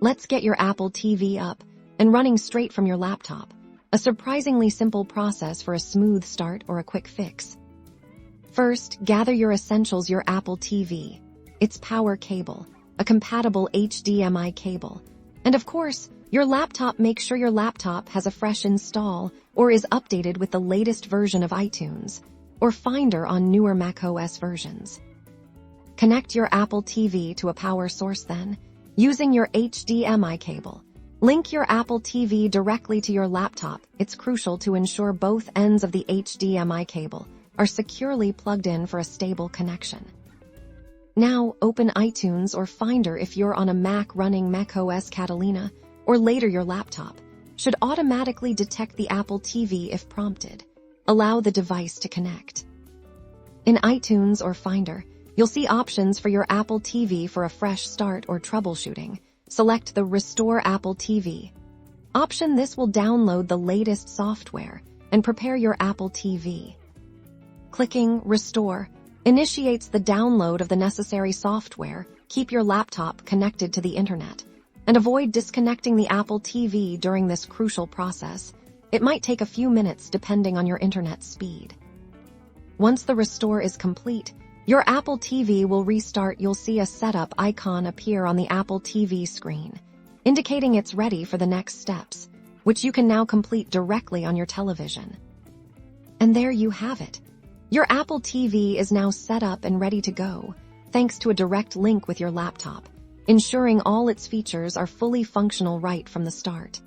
Let's get your Apple TV up and running straight from your laptop. A surprisingly simple process for a smooth start or a quick fix. First, gather your essentials: your Apple TV, its power cable, a compatible HDMI cable, and of course, your laptop. Make sure your laptop has a fresh install or is updated with the latest version of iTunes or Finder on newer macOS versions. Connect your Apple TV to a power source then, using your HDMI cable. Link your Apple TV directly to your laptop. It's crucial to ensure both ends of the HDMI cable are securely plugged in for a stable connection. Now, open iTunes or Finder if you're on a Mac running macOS Catalina, or later your laptop should automatically detect the Apple TV if prompted. Allow the device to connect. In iTunes or Finder, you'll see options for your Apple TV for a fresh start or troubleshooting. Select the Restore Apple TV option. This will download the latest software and prepare your Apple TV. Clicking Restore initiates the download of the necessary software. Keep your laptop connected to the internet and avoid disconnecting the Apple TV during this crucial process. It might take a few minutes depending on your internet speed. Once the restore is complete, your Apple TV will restart. You'll see a setup icon appear on the Apple TV screen, indicating it's ready for the next steps, which you can now complete directly on your television. And there you have it. Your Apple TV is now set up and ready to go, thanks to a direct link with your laptop, ensuring all its features are fully functional right from the start.